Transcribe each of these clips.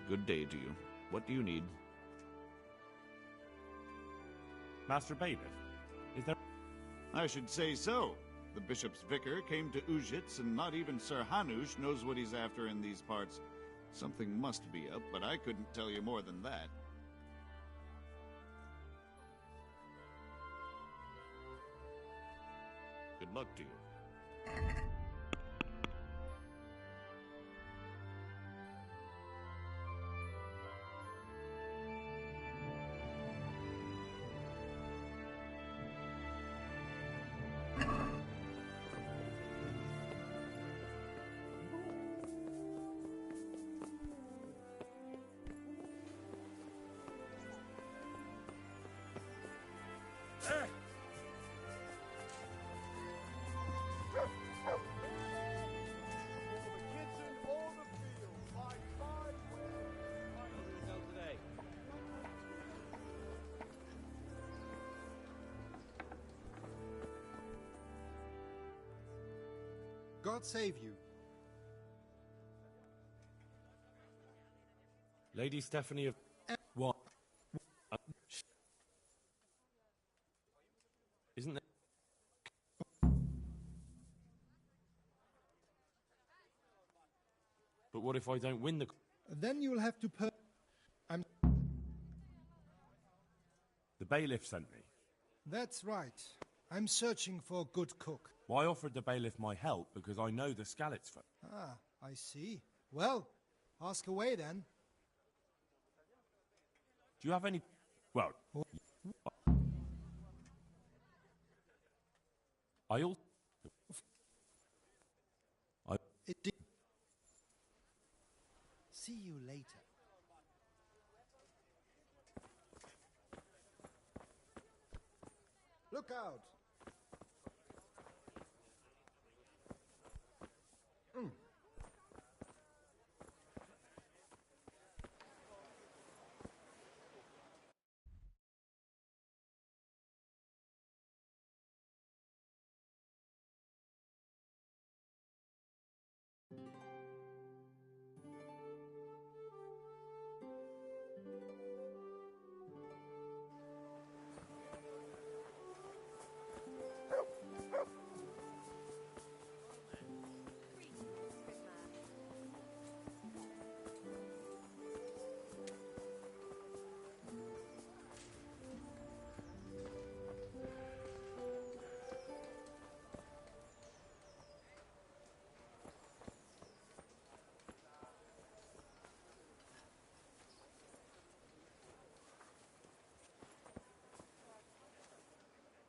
Good day to you. What do you need? Master Bailiff, is there... I should say so. The bishop's vicar came to Ujits, and not even Sir Hanush knows what he's after in these parts. Something must be up, but I couldn't tell you more than that. Good luck to you. God save you. Lady Stephanie of... What? Isn't there... But what if I don't win the... Then you'll have to The bailiff sent me. That's right. I'm searching for a good cook. Well, I offered the bailiff my help because I know the Scalets folk. Ah, I see. Well, ask away then. Do you have any... Well... I also... It did. See you later. Look out!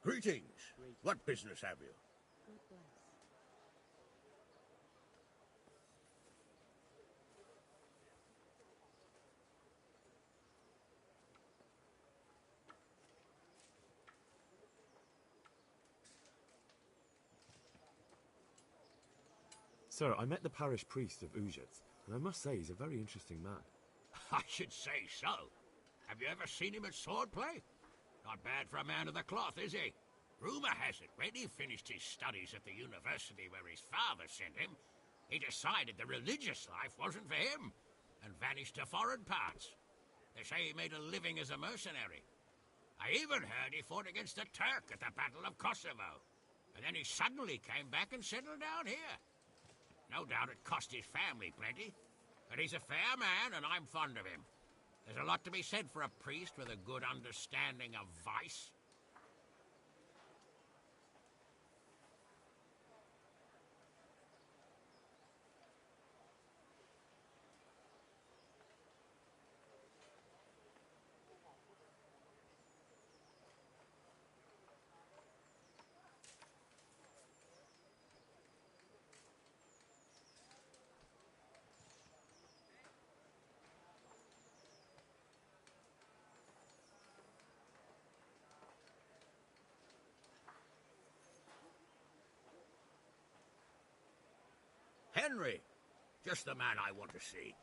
Greetings. What business have you? Sir, I met the parish priest of Ujits, and I must say he's a very interesting man. I should say so. Have you ever seen him at swordplay? Not bad for a man of the cloth, is he? Rumour has it, when he finished his studies at the university where his father sent him, he decided the religious life wasn't for him, and vanished to foreign parts. They say he made a living as a mercenary. I even heard he fought against the Turk at the Battle of Kosovo, and then he suddenly came back and settled down here. No doubt it cost his family plenty, but he's a fair man, and I'm fond of him. There's a lot to be said for a priest with a good understanding of vice. Henry, just the man I want to see.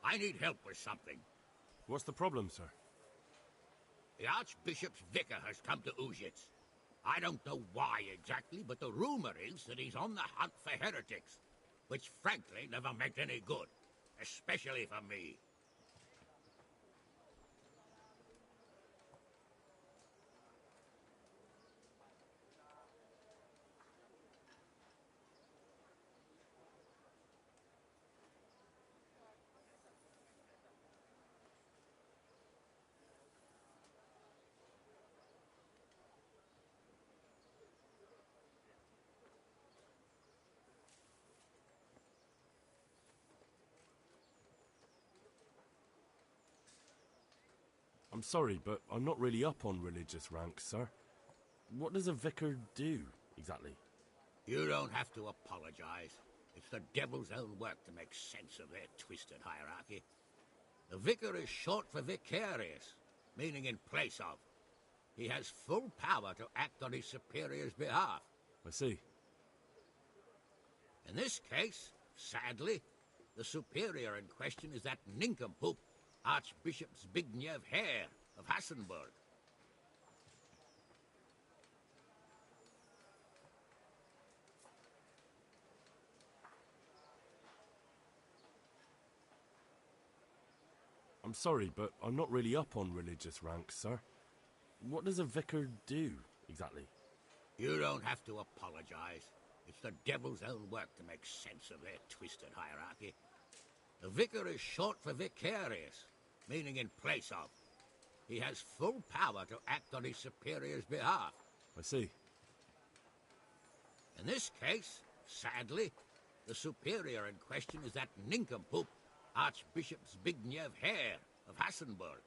I need help with something. What's the problem, sir? The Archbishop's vicar has come to Ujits. I don't know why exactly, but the rumor is that he's on the hunt for heretics, which frankly never meant any good, especially for me. I'm sorry, but I'm not really up on religious ranks, sir. What does a vicar do, exactly? You don't have to apologize. It's the devil's own work to make sense of their twisted hierarchy. The vicar is short for vicarious, meaning in place of. He has full power to act on his superior's behalf. I see. In this case, sadly, the superior in question is that nincompoop, Archbishop Zbigniew Hare of Hassenburg. I'm sorry, but I'm not really up on religious ranks, sir. What does a vicar do, exactly? You don't have to apologize. It's the devil's own work to make sense of their twisted hierarchy. The vicar is short for vicarious, meaning in place of. He has full power to act on his superior's behalf. I see. In this case, sadly, the superior in question is that nincompoop, Archbishop Zbigniew Hare of Hassenburg.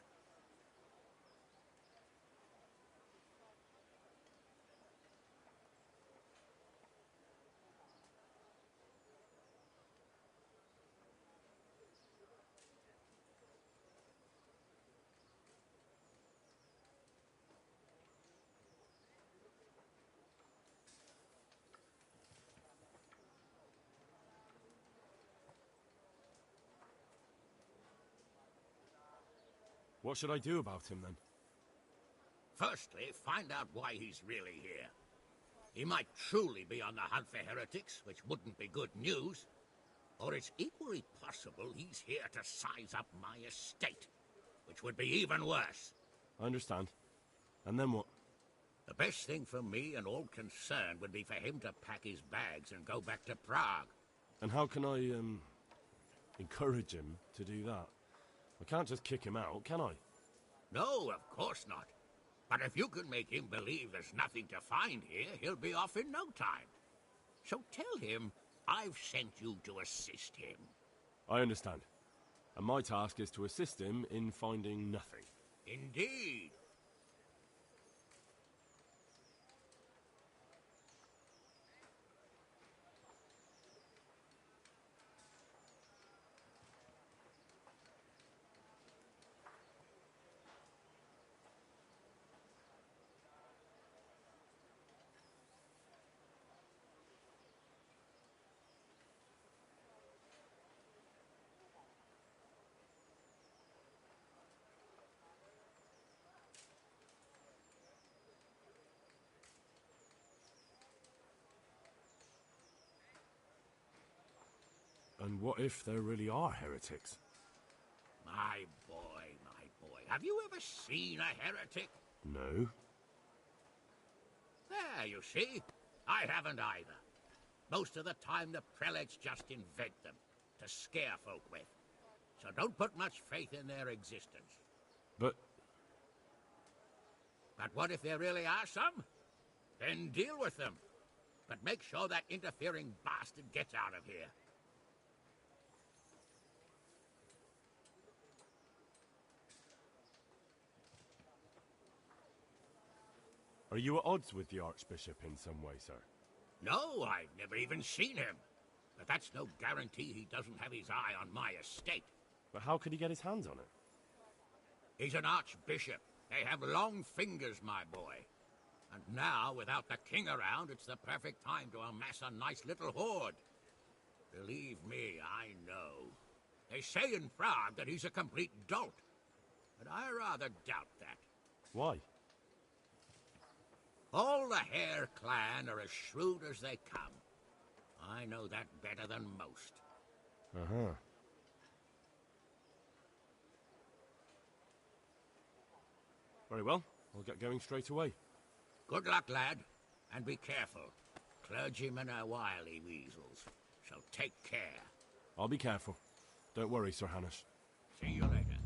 What should I do about him, then? Firstly, find out why he's really here. He might truly be on the hunt for heretics, which wouldn't be good news. Or it's equally possible he's here to size up my estate, which would be even worse. I understand. And then what? The best thing for me and all concerned would be for him to pack his bags and go back to Prague. And how can I, encourage him to do that? I can't just kick him out, can I? No, of course not. But if you can make him believe there's nothing to find here, he'll be off in no time. So tell him I've sent you to assist him. I understand. And my task is to assist him in finding nothing. Indeed. And what if there really are heretics? My boy. Have you ever seen a heretic? No. There, you see. I haven't either. Most of the time, the prelates just invent them to scare folk with. So don't put much faith in their existence. But what if there really are some? Then deal with them. But make sure that interfering bastard gets out of here. are you at odds with the Archbishop in some way, sir? No, I've never even seen him. But that's no guarantee he doesn't have his eye on my estate. But how could he get his hands on it? He's an archbishop. They have long fingers, my boy. And now, without the king around, it's the perfect time to amass a nice little hoard. Believe me, I know. They say in Prague that he's a complete dolt. But I rather doubt that. Why? All the Hare clan are as shrewd as they come. I know that better than most. Uh-huh. Very well. I'll get going straight away. Good luck, lad. And be careful. Clergymen are wily weasels. So take care. I'll be careful. Don't worry, Sir Hanush. See you later.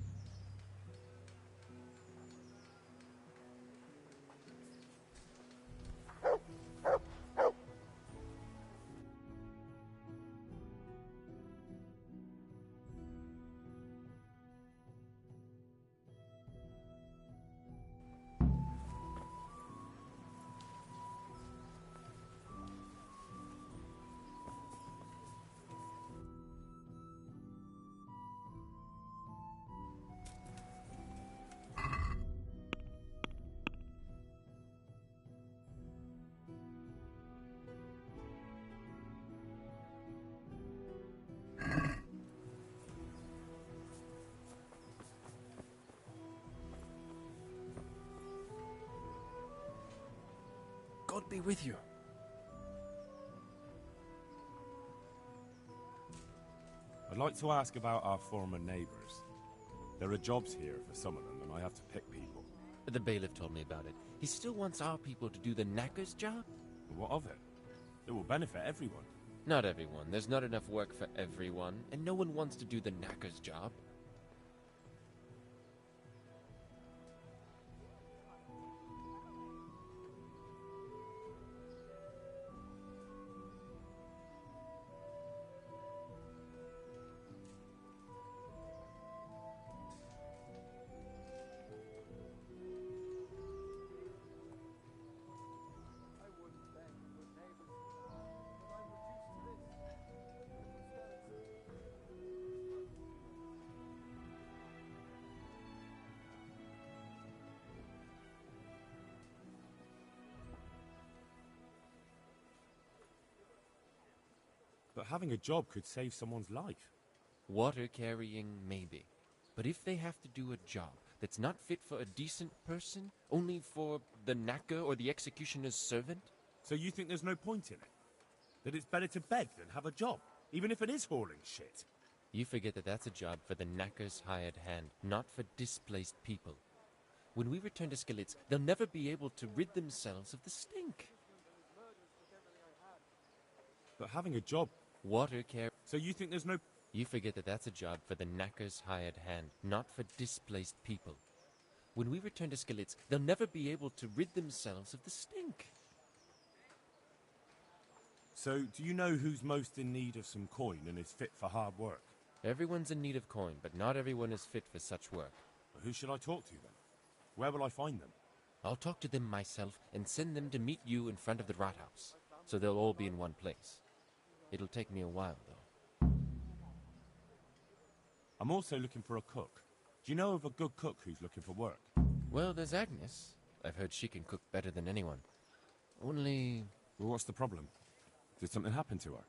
God be with you. I'd like to ask about our former neighbours. There are jobs here for some of them, and I have to pick people. The bailiff told me about it. He still wants our people to do the knacker's job? What of it? It will benefit everyone. Not everyone. There's not enough work for everyone, and no one wants to do the knacker's job. But having a job could save someone's life. Water carrying, maybe. But if they have to do a job that's not fit for a decent person, only for the knacker or the executioner's servant? So you think there's no point in it? That it's better to beg than have a job, even if it is hauling shit? You forget that that's a job for the knacker's hired hand, not for displaced people. When we return to Skillets, they'll never be able to rid themselves of the stink. But having a job... Water care... So you think there's no... You forget that that's a job for the knacker's hired hand, not for displaced people. When we return to Skillets, they'll never be able to rid themselves of the stink. So, do you know who's most in need of some coin and is fit for hard work? Everyone's in need of coin, but not everyone is fit for such work. Well, who should I talk to then? Where will I find them? I'll talk to them myself and send them to meet you in front of the Rathaus, so they'll all be in one place. It'll take me a while, though. I'm also looking for a cook. Do you know of a good cook who's looking for work? Well, there's Agnes. I've heard she can cook better than anyone. Only... Well, what's the problem? Did something happen to her?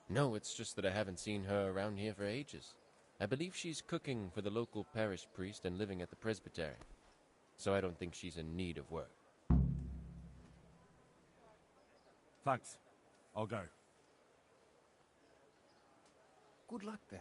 No, it's just that I haven't seen her around here for ages. I believe she's cooking for the local parish priest and living at the presbytery. So I don't think she's in need of work. Thanks. I'll go. Good luck, then.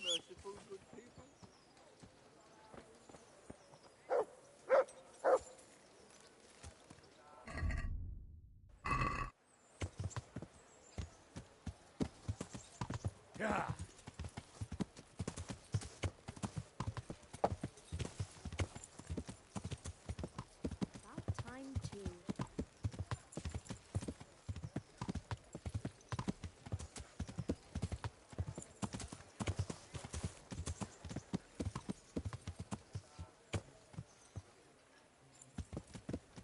Merciful good people. Yeah. About time too.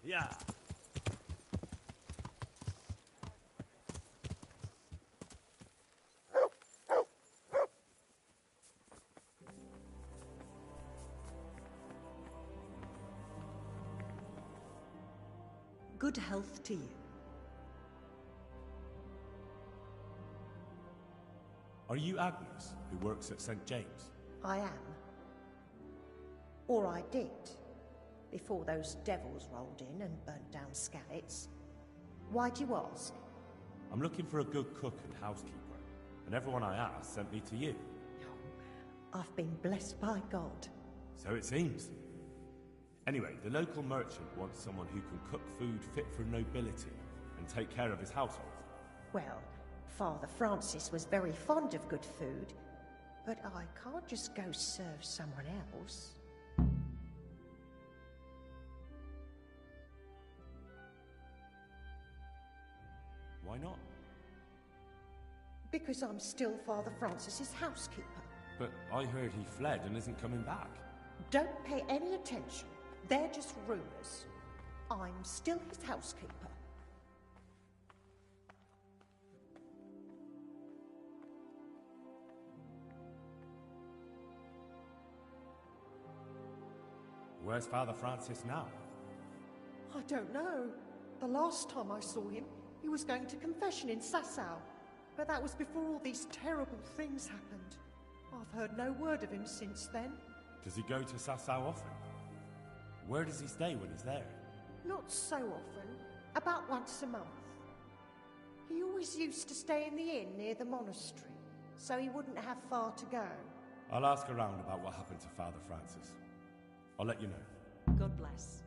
Yeah. Good health to you. Are you Agnes, who works at St. James? I am. Or I did, before those devils rolled in and burnt down Skalitz. Why do you ask? I'm looking for a good cook and housekeeper, and everyone I asked sent me to you. I've been blessed by God. So it seems. Anyway, the local merchant wants someone who can cook food fit for nobility and take care of his household. Well, Father Francis was very fond of good food, but I can't just go serve someone else. Why not? Because I'm still Father Francis's housekeeper. But I heard he fled and isn't coming back. Don't pay any attention. They're just rumors. I'm still his housekeeper. Where's Father Francis now? I don't know. The last time I saw him, he was going to confession in Sasau. But that was before all these terrible things happened. I've heard no word of him since then. Does he go to Sasau often? Where does he stay when he's there? Not so often. About once a month. He always used to stay in the inn near the monastery, so he wouldn't have far to go. I'll ask around about what happened to Father Francis. I'll let you know. God bless.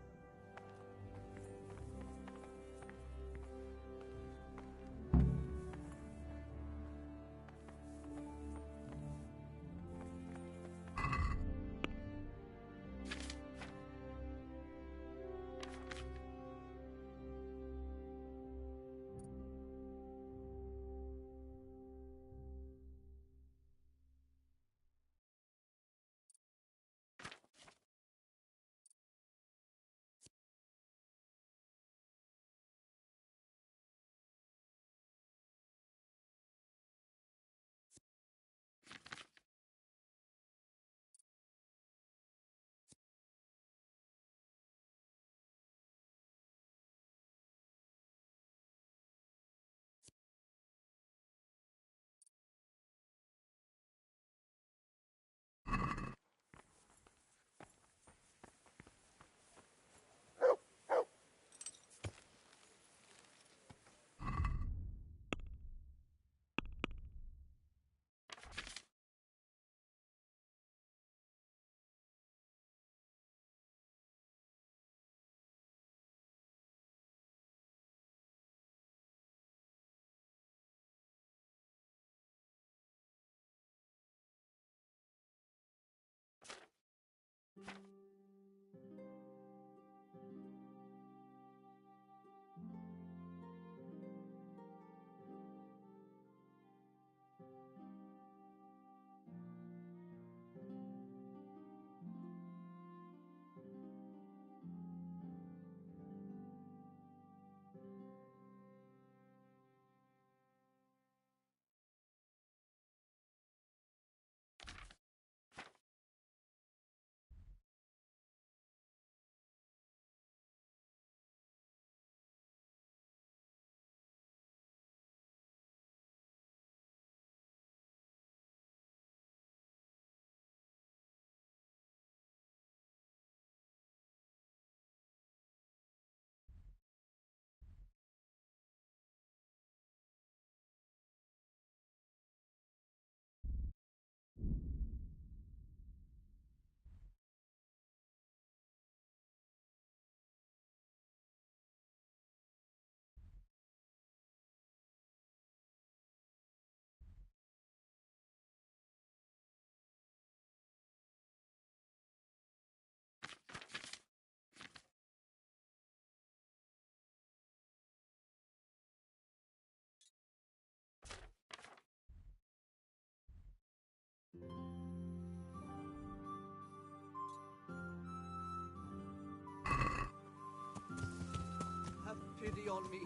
pity on me.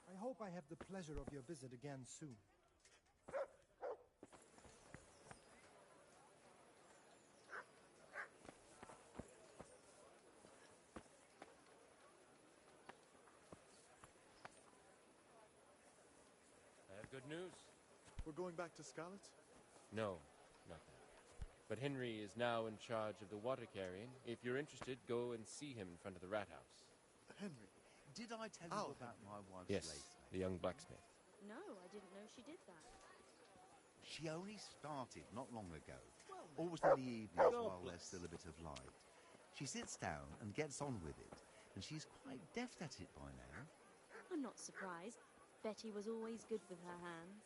I hope I have the pleasure of your visit again soon. I have good news. We're going back to Scarlet? No, not that. But Henry is now in charge of the water carrying. If you're interested, go and see him in front of the rat house. Henry. Did I tell you about my wife's Yes, lace? the young blacksmith. No, I didn't know she did that. She only started not long ago. Always in the evenings while there's still a bit of light. She sits down and gets on with it, and she's quite deft at it by now. I'm not surprised. Betty was always good with her hands.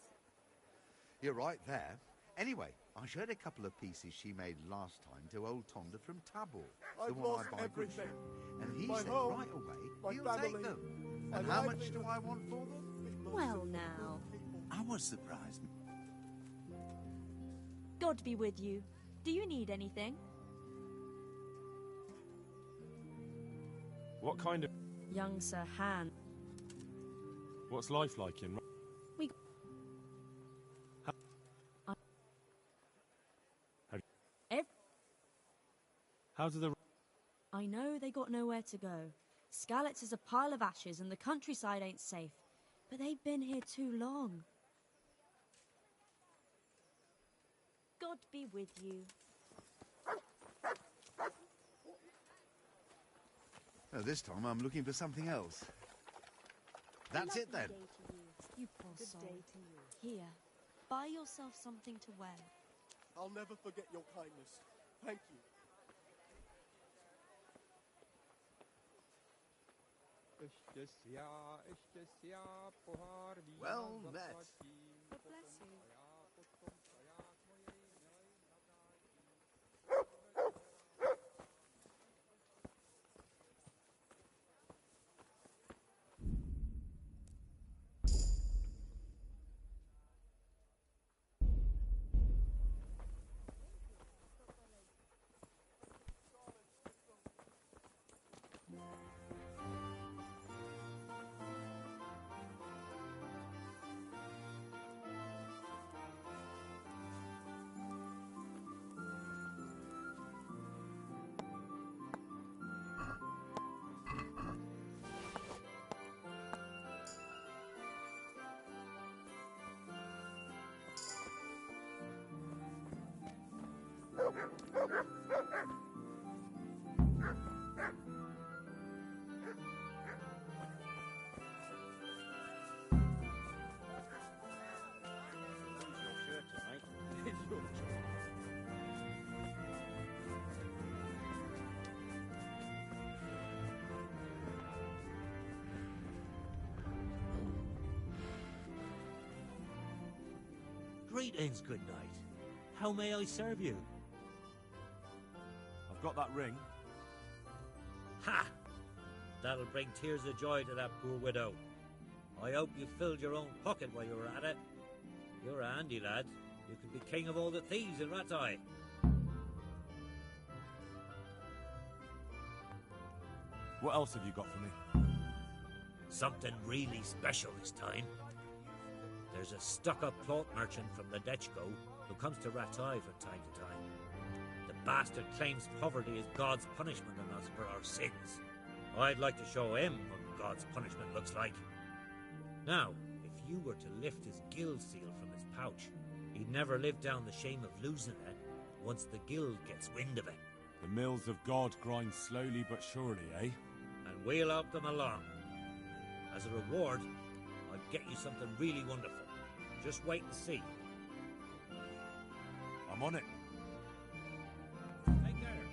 You're right there. Anyway, I showed a couple of pieces she made last time to old Tonda from Tabor, the I've one lost I buy goods everything. from. And he My said home, right away, my he'll family, take them. my And how much livelihood. do I want for them? Well, now. I was surprised. God be with you. Do you need anything? What kind of... Young Sir Han. What's life like in... We... How do the... I know they got nowhere to go. Skalitz is a pile of ashes and the countryside ain't safe. But they've been here too long. God be with you. Oh, this time I'm looking for something else. That's it then. Lovely day to you. You poor soul. Good day to you. Here, buy yourself something to wear. I'll never forget your kindness. Thank you. Well met. God bless you. Greetings, good night. How may I serve you? I've got that ring. Ha! That'll bring tears of joy to that poor widow. I hope you filled your own pocket while you were at it. You're a handy lad. You could be king of all the thieves in Ratai. What else have you got for me? Something really special this time. There's a stuck-up cloth merchant from the Dechko who comes to Ratai from time to time. The bastard claims poverty is God's punishment on us for our sins. I'd like to show him what God's punishment looks like. Now, if you were to lift his guild seal from his pouch, he'd never live down the shame of losing it once the guild gets wind of it. The mills of God grind slowly but surely, eh? And we'll help them along. As a reward, I'll get you something really wonderful. Just wait and see. I'm on it. Take care.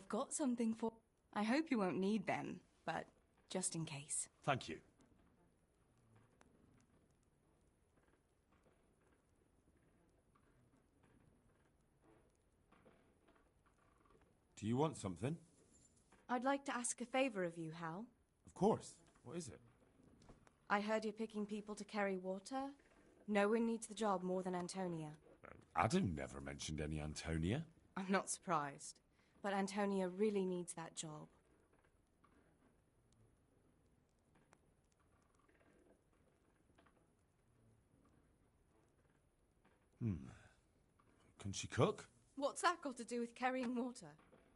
I've got something for... I hope you won't need them, but just in case. Thank you. Do you want something? I'd like to ask a favor of you, Hal. Of course. What is it? I heard you're picking people to carry water. No one needs the job more than Antonia. Adam never mentioned any Antonia. I'm not surprised. But Antonia really needs that job. Can she cook? What's that got to do with carrying water?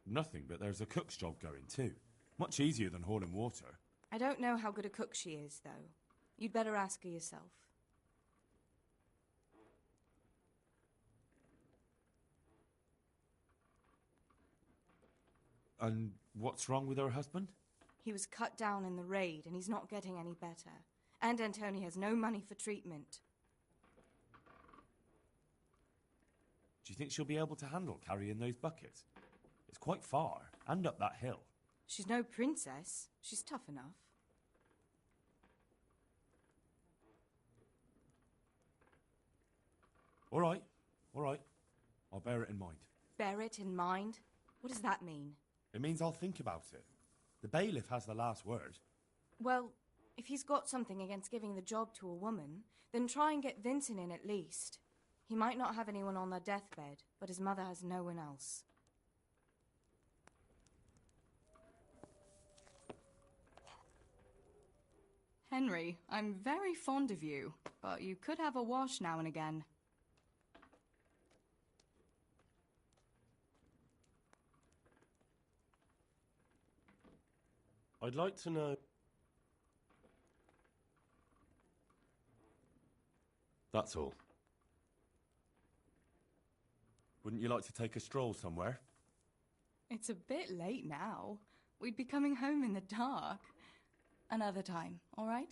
Nothing, but there's a cook's job going too. Much easier than hauling water. I don't know how good a cook she is, though. You'd better ask her yourself. And what's wrong with her husband? He was cut down in the raid, and he's not getting any better. And Antonia has no money for treatment. Do you think she'll be able to handle carrying those buckets? It's quite far, and up that hill. She's no princess. She's tough enough. All right. I'll bear it in mind. Bear it in mind? What does that mean? It means I'll think about it. The bailiff has the last word. Well, if he's got something against giving the job to a woman, then try and get Vincent in at least. He might not have anyone on their deathbed, but his mother has no one else. Henry, I'm very fond of you, but you could have a wash now and again. I'd like to know... That's all. Wouldn't you like to take a stroll somewhere? It's a bit late now. We'd be coming home in the dark. Another time, all right?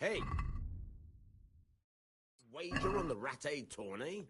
Hey! Wager on the Rat-Aid tourney?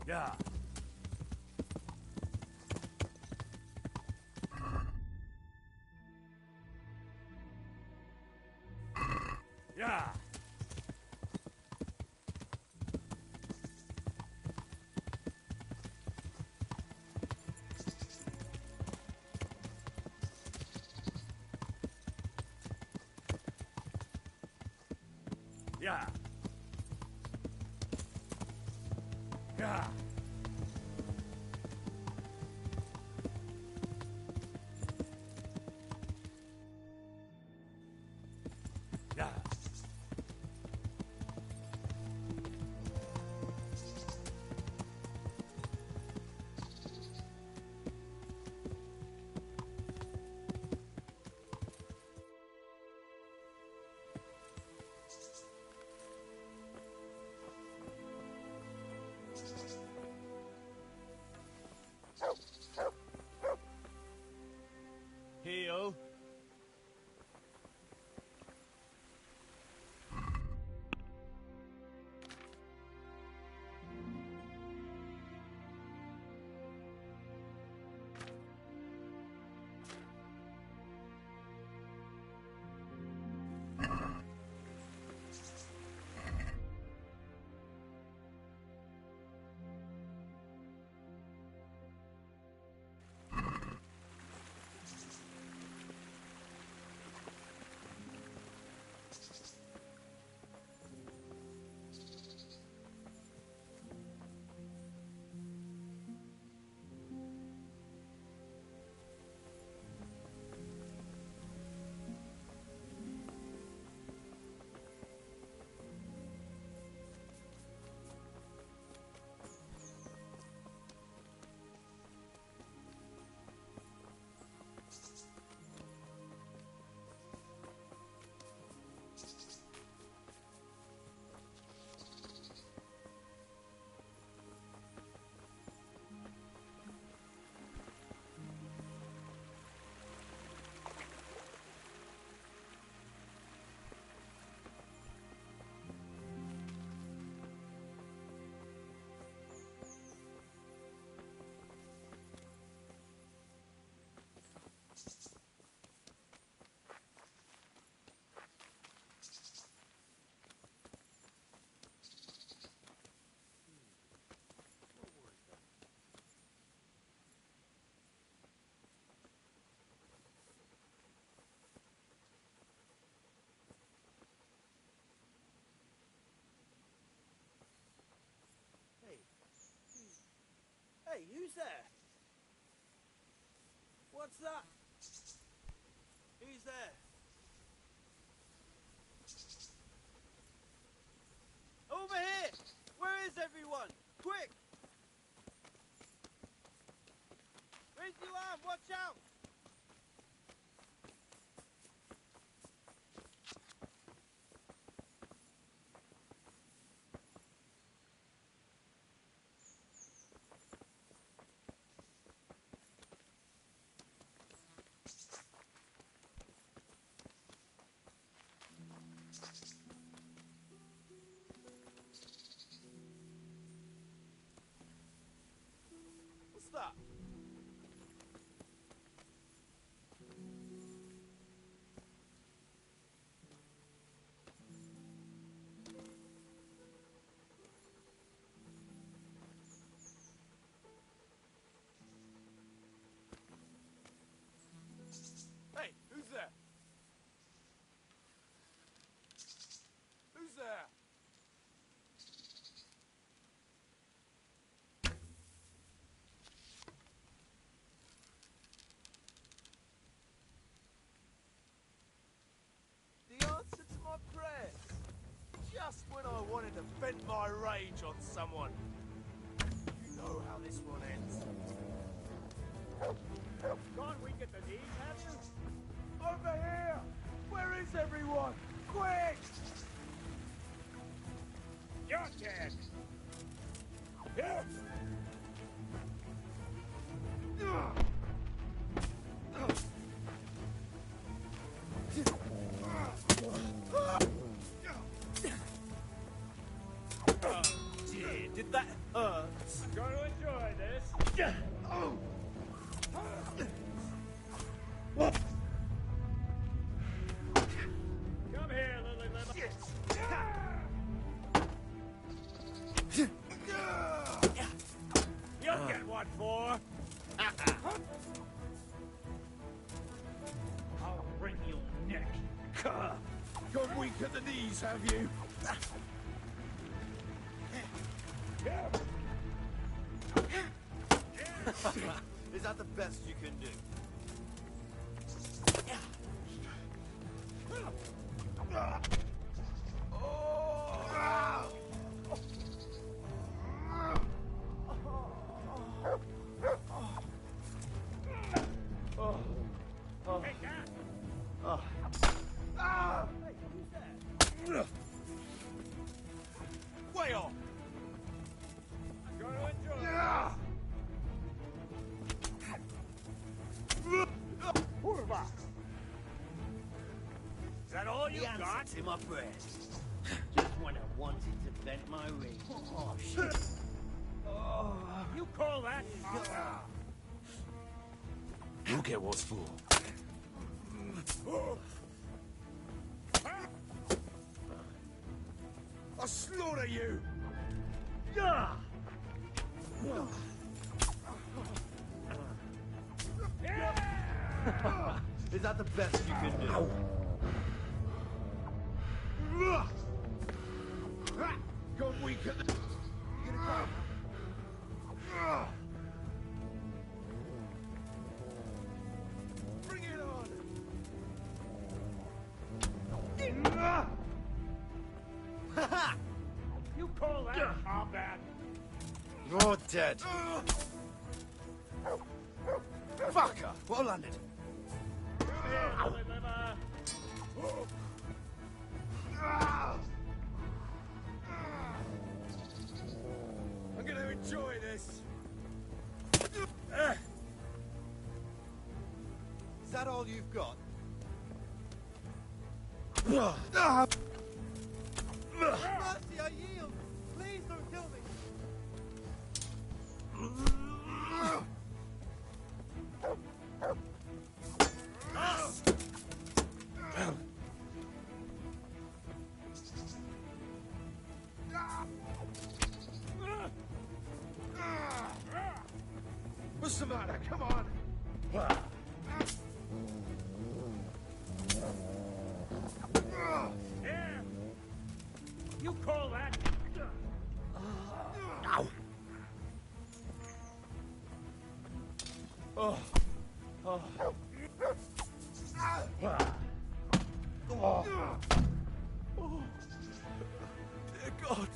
Yeah. Yeah. Yeah. Yeah. Yeah. Heal. Hey, who's there? What's that? Who's there? Over here! Where is everyone? Quick! Raise your arm, watch out! What's that? Hey, who's there? Who's there? The answer to my prayers. Just when I wanted to vent my rage on someone. You know how this one ends. Can't we get the knees, have you? Over here! Where is everyone? Quick! You're dead! Here! Oh dear, did that hurt? Go weak at the knees, have you? Is that the best you can do? Way off! Gonna enjoy it. Is that all you The got? answer to my prayers. Just when I wanted to vent my rage. Oh, shit. You call that? You'll get what's for. I'll slaughter you! Is that the best you can do? Gone weak at the... Get it down. Bring it on! You call that combat? You're dead. Fucker! Well landed. I'm gonna enjoy this. Is that all you've got? Mercy, I yield. Please don't kill me. What's the matter? Come on. Yeah. You call that? Oh. Oh. Oh. Dear God.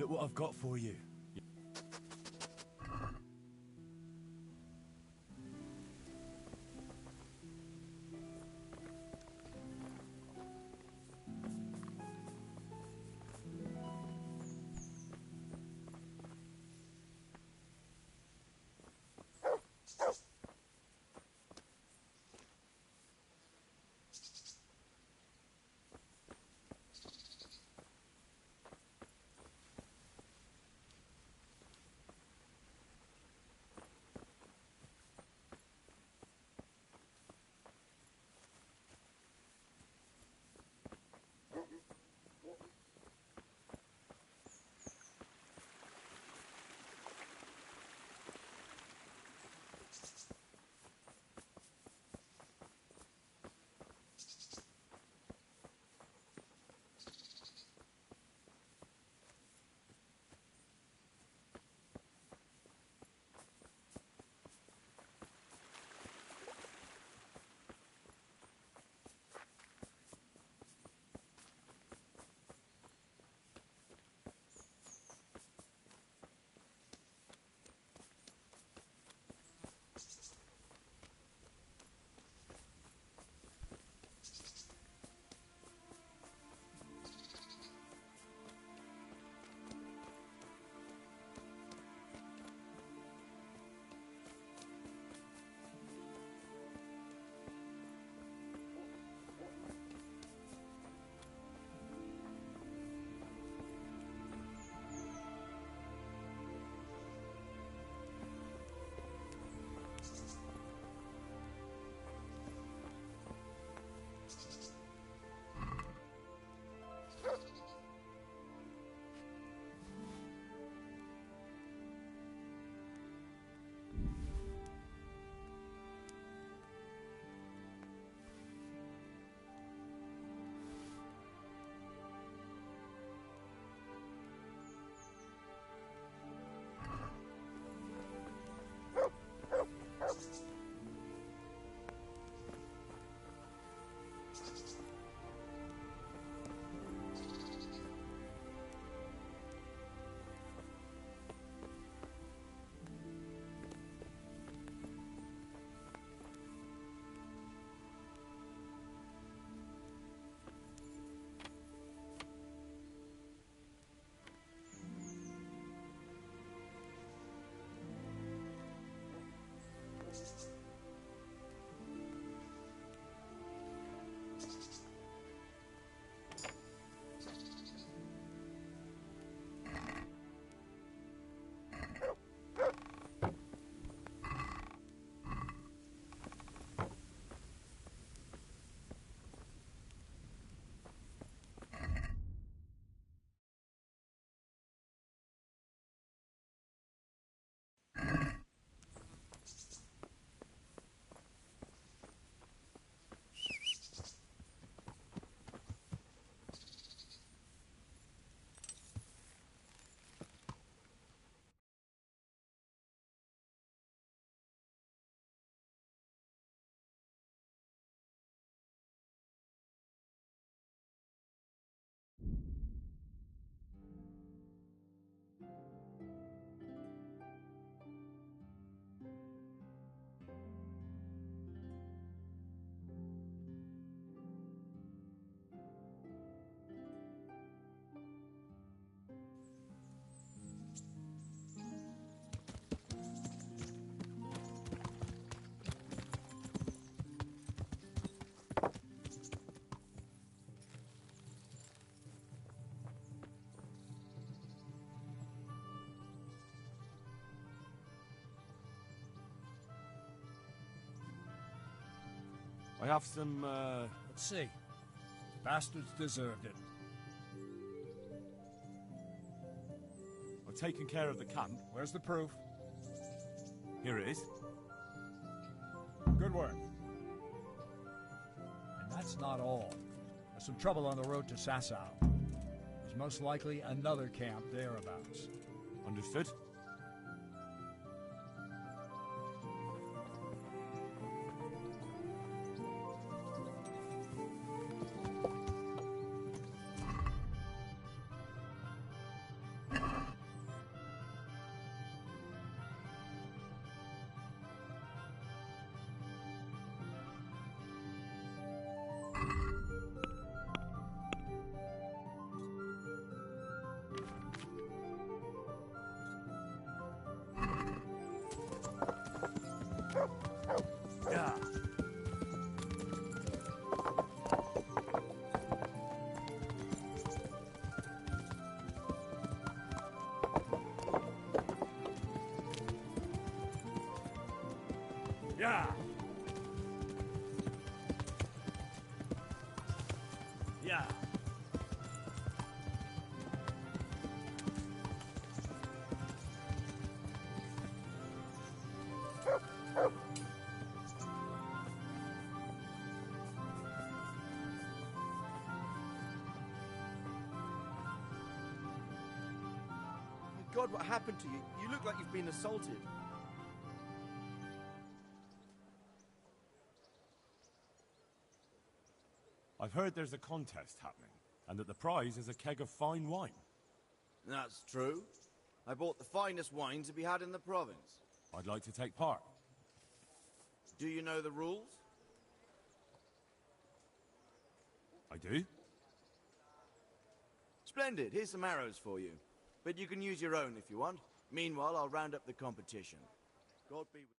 Look what I've got for you. I have some, Let's see. Bastards deserved it. I've taken care of the camp. Where's the proof? Here it is. Good work. And that's not all. There's some trouble on the road to Sasau. There's most likely another camp thereabouts. Understood. Yeah. Yeah. God, what happened to you? You look like you've been assaulted. I've heard there's a contest happening, and that the prize is a keg of fine wine. That's true. I bought the finest wine to be had in the province. I'd like to take part. Do you know the rules? I do? Splendid. Here's some arrows for you. But you can use your own if you want. Meanwhile, I'll round up the competition. God be with you.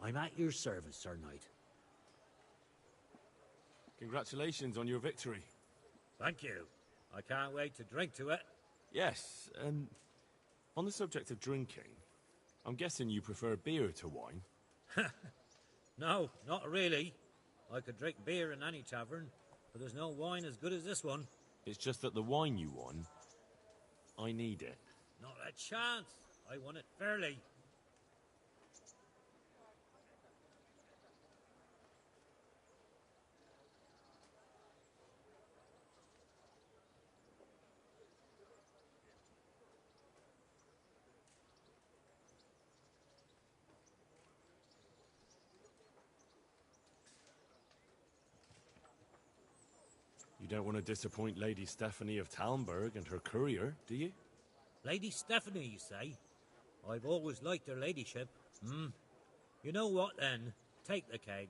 I'm at your service, Sir Knight. Congratulations on your victory. Thank you. I can't wait to drink to it. Yes, on the subject of drinking, I'm guessing you prefer beer to wine? No, not really. I could drink beer in any tavern, but there's no wine as good as this one. It's just that the wine you won, I need it. Not a chance. I won it fairly. You don't want to disappoint Lady Stephanie of Talmberg and her courier, do you? Lady Stephanie, you say? I've always liked her ladyship. You know what, then? Take the keg.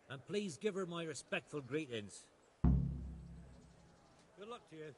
And please give her my respectful greetings. Good luck to you.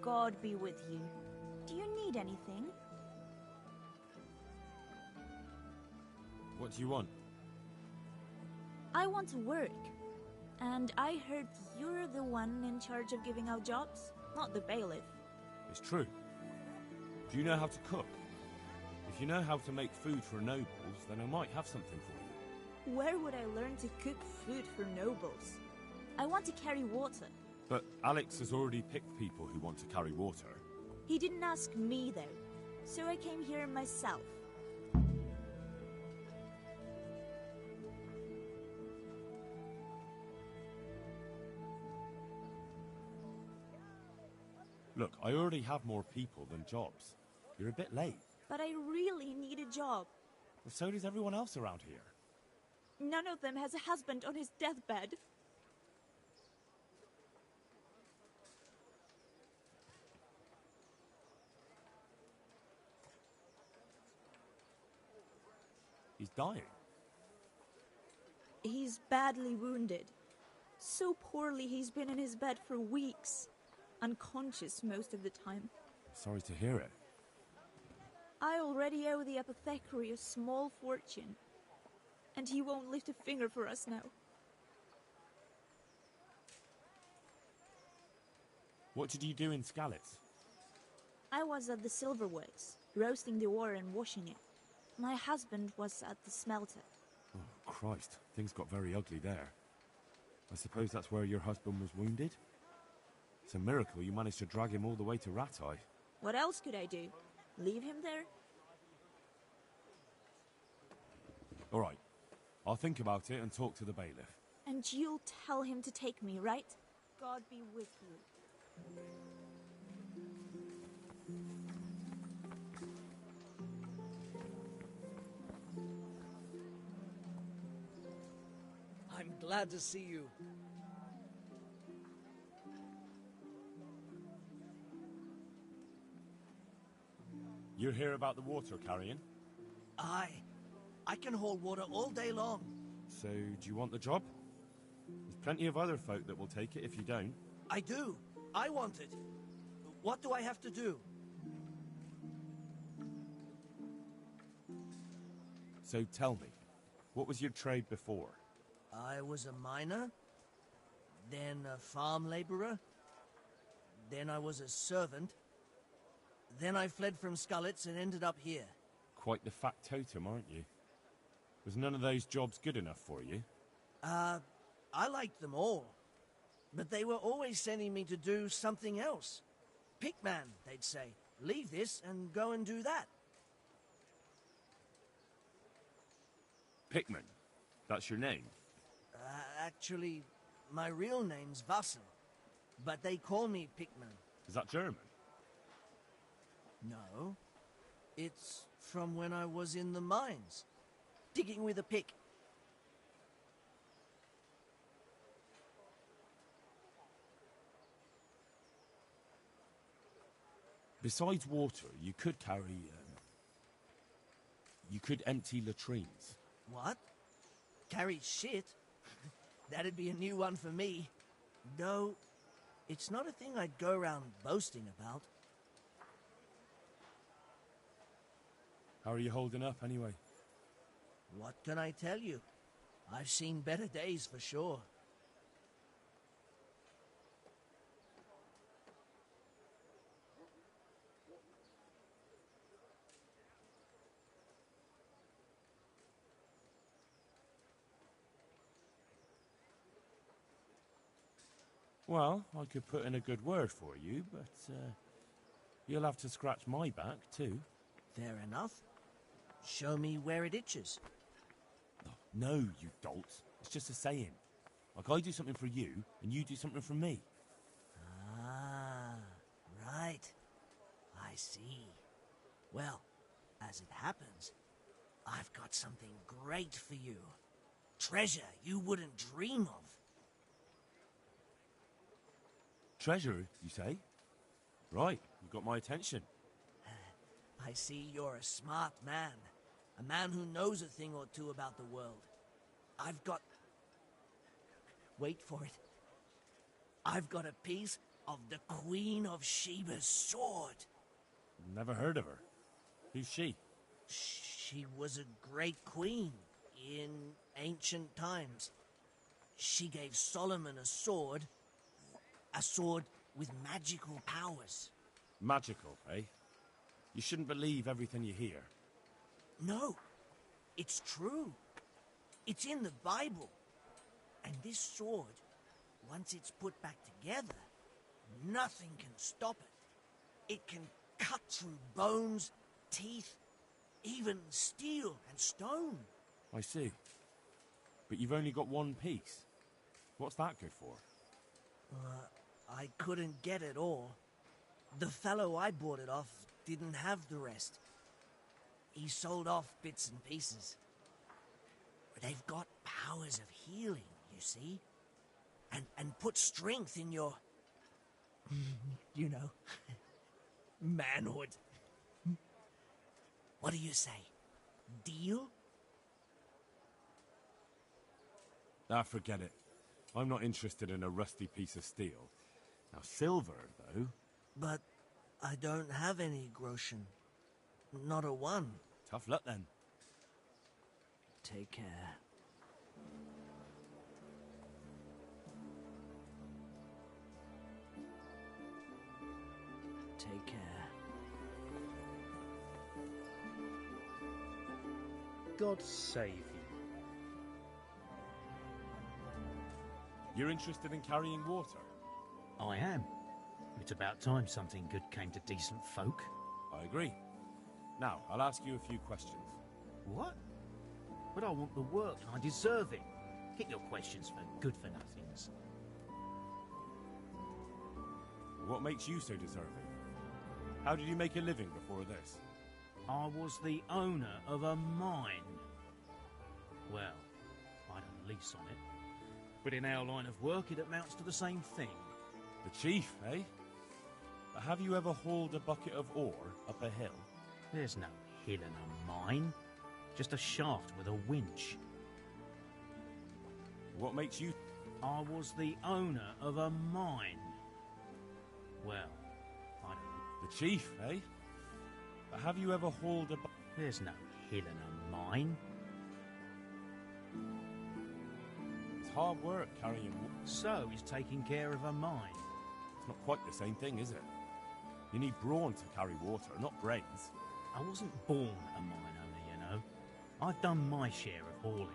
God be with you. Do you need anything? What do you want? I want to work. And I heard you're the one in charge of giving out jobs, not the bailiff. It's true. Do you know how to cook? If you know how to make food for nobles, then I might have something for you. Where would I learn to cook food for nobles? I want to carry water. But Alex has already picked people who want to carry water. He didn't ask me, though, so I came here myself. Look, I already have more people than jobs. You're a bit late. But I really need a job. Well, so does everyone else around here. None of them has a husband on his deathbed. He's dying. He's badly wounded. So poorly he's been in his bed for weeks. Unconscious most of the time. Sorry to hear it. I already owe the apothecary a small fortune. And he won't lift a finger for us now. What did you do in Skalitz? I was at the silverworks, roasting the ore and washing it. My husband was at the smelter. Oh, Christ. Things got very ugly there. I suppose that's where your husband was wounded? It's a miracle you managed to drag him all the way to Ratai. What else could I do? Leave him there? All right. I'll think about it and talk to the bailiff. And you'll tell him to take me, right? God be with you. I'm glad to see you. You hear about the water carrying? Aye. I can haul water all day long. So, do you want the job? There's plenty of other folk that will take it if you don't. I do. I want it. What do I have to do? So tell me, what was your trade before? I was a miner, then a farm laborer, then I was a servant, then I fled from Skalitz and ended up here. Quite the factotum, aren't you? Was none of those jobs good enough for you? I liked them all. But they were always sending me to do something else. Pickman, they'd say. Leave this and go and do that. Pickman? That's your name? Actually, my real name's Vassen. But they call me Pickman. Is that German? No. It's from when I was in the mines. Digging with a pick. Besides water, you could carry... you could empty latrines. What? Carry shit? That'd be a new one for me. Though, it's not a thing I'd go around boasting about. How are you holding up, anyway? What can I tell you? I've seen better days for sure. Well, I could put in a good word for you, but you'll have to scratch my back, too. Fair enough. Show me where it itches. No, you dolts. It's just a saying. Like I do something for you, and you do something for me. Ah, right. I see. Well, as it happens, I've got something great for you. Treasure you wouldn't dream of. Treasure, you say? Right, you got my attention. I see you're a smart man. A man who knows a thing or two about the world. I've got... Wait for it. I've got a piece of the Queen of Sheba's sword. Never heard of her. Who's she? She was a great queen in ancient times. She gave Solomon a sword with magical powers. Magical, eh? You shouldn't believe everything you hear. No, it's true. It's in the Bible. And this sword, once it's put back together, nothing can stop it. It can cut through bones, teeth, even steel and stone. I see. But you've only got one piece. What's that good for? I couldn't get it all. The fellow I bought it off didn't have the rest. He sold off bits and pieces. They've got powers of healing, you see? And put strength in your... you know... manhood. What do you say? Deal? Forget it. I'm not interested in a rusty piece of steel. Now, silver, though... But I don't have any groschen. Not a one. Tough luck, then. Take care. Take care. God save you. You're interested in carrying water? I am. It's about time something good came to decent folk. I agree. Now, I'll ask you a few questions. What? But I want the work and I deserve it. Keep your questions for good-for-nothings. What makes you so deserving? How did you make a living before this? I was the owner of a mine. Well, I had a lease on it. But in our line of work, it amounts to the same thing. The chief, eh? Have you ever hauled a bucket of ore up a hill? There's no hill in a mine. Just a shaft with a winch. What makes you... I was the owner of a mine. Well, I don't... The chief, eh? Have you ever hauled a... There's no hill in a mine. It's hard work carrying... So is taking care of a mine. It's not quite the same thing, is it? You need brawn to carry water, not brains. I wasn't born a mine owner, you know. I've done my share of hauling.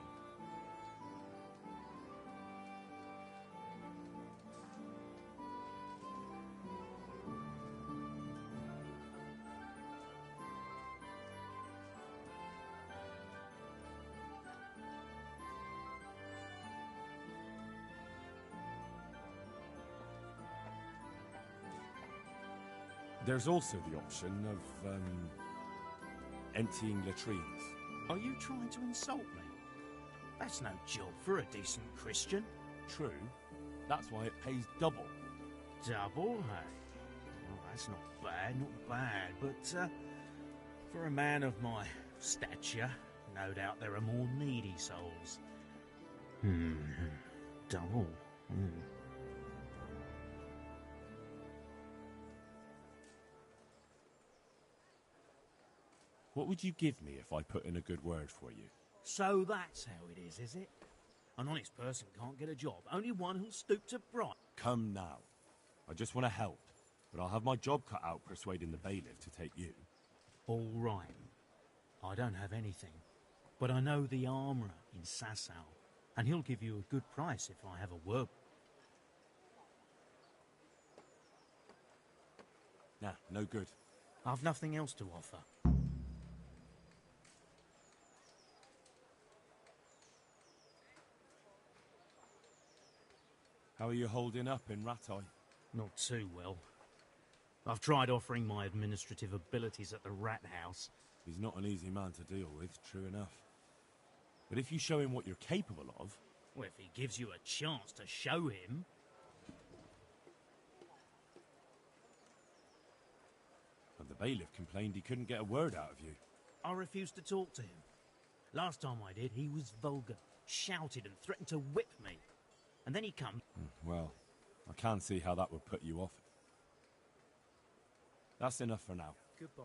There's also the option of, emptying latrines. Are you trying to insult me? That's no job for a decent Christian. True. That's why it pays double. Double, hey? Well, that's not bad, but, for a man of my stature, no doubt there are more needy souls. Double. What would you give me if I put in a good word for you? So that's how it is it? An honest person can't get a job, only one who'll stoop to bribe. Come now. I just want to help, but I'll have my job cut out persuading the bailiff to take you. All right. I don't have anything, but I know the armourer in Sasau, and he'll give you a good price if I have a word. Nah, no good. I've nothing else to offer. How are you holding up in Ratai? Not too well. I've tried offering my administrative abilities at the rat house. He's not an easy man to deal with, true enough. But if you show him what you're capable of... Well, if he gives you a chance to show him... And the bailiff complained he couldn't get a word out of you. I refused to talk to him. Last time I did, he was vulgar, shouted and threatened to whip me. And then he comes... Well, I can't see how that would put you off. That's enough for now. Goodbye.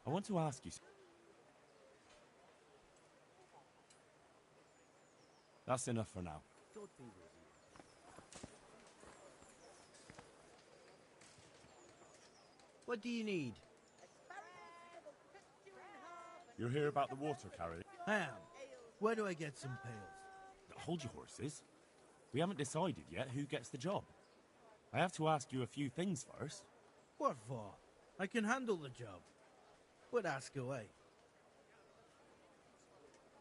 I want to ask you... That's enough for now. God be with you. What do you need? You're here about the water carrier? I am. Where do I get some pails? Hold your horses. We haven't decided yet who gets the job. I have to ask you a few things first. What for? I can handle the job. But ask away.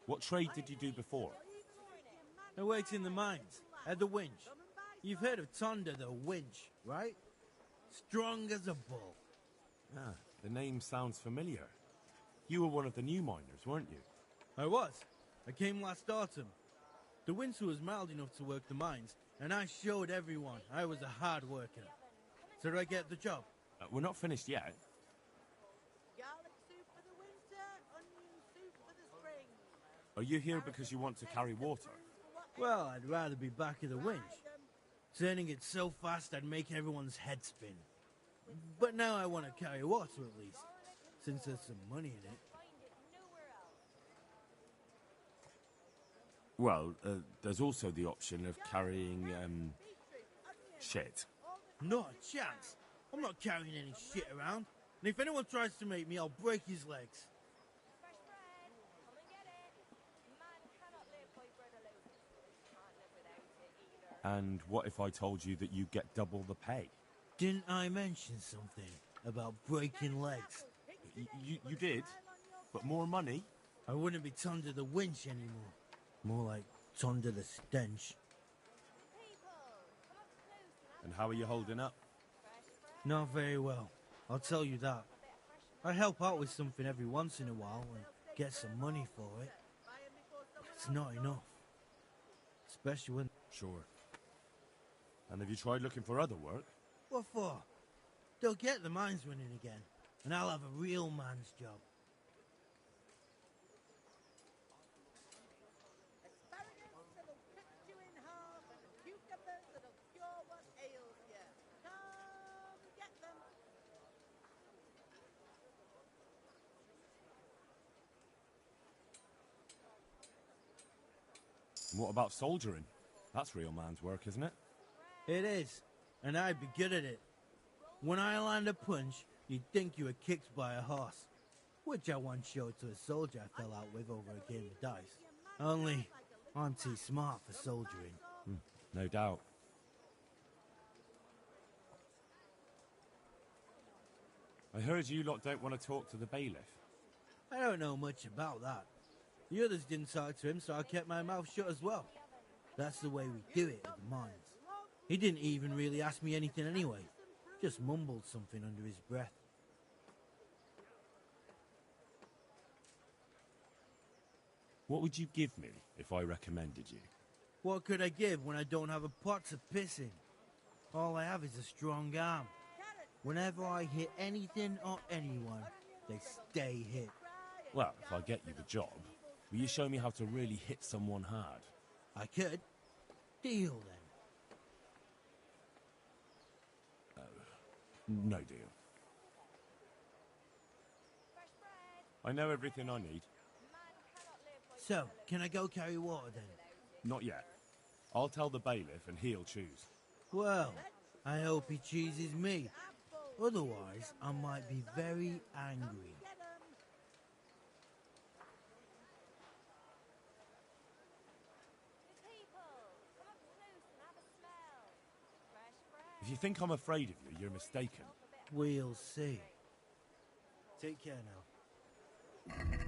What trade did you do before? I worked in the mines, at the winch. You've heard of Thunder the winch, right? Strong as a bull. Ah, the name sounds familiar. You were one of the new miners, weren't you? I was. I came last autumn. The winter was mild enough to work the mines, and I showed everyone I was a hard worker. So did I get the job? We're not finished yet. Are you here because you want to carry water? Well, I'd rather be back at the winch. Turning it so fast I'd make everyone's head spin. But now I want to carry water at least, since there's some money in it. Well, there's also the option of carrying, shit. Not a chance. I'm not carrying any shit around. And if anyone tries to make me, I'll break his legs. And what if I told you that you get double the pay? Didn't I mention something about breaking legs? You did? But more money? I wouldn't be under the winch anymore. More like under the stench. And how are you holding up? Not very well, I'll tell you that. I help out with something every once in a while and get some money for it. It's not enough. Especially when... Sure. And have you tried looking for other work? What for? They'll get the mines running again, and I'll have a real man's job. And what about soldiering? That's real man's work, isn't it? It is, and I'd be good at it. When I land a punch, you'd think you were kicked by a horse, which I once showed to a soldier I fell out with over a game of dice. Only, I'm too smart for soldiering. No doubt. I heard you lot don't want to talk to the bailiff. I don't know much about that. The others didn't talk to him, so I kept my mouth shut as well. That's the way we do it at the mines. He didn't even really ask me anything anyway. Just mumbled something under his breath. What would you give me if I recommended you? What could I give when I don't have a pot to piss in? All I have is a strong arm. Whenever I hit anything or anyone, they stay hit. Well, if I get you the job, will you show me how to really hit someone hard? I could. Deal, then. No deal. I know everything I need. So, can I go carry water then? Not yet. I'll tell the bailiff and he'll choose. Well, I hope he chooses me. Otherwise, I might be very angry. If you think I'm afraid of you, you're mistaken. We'll see. Take care now.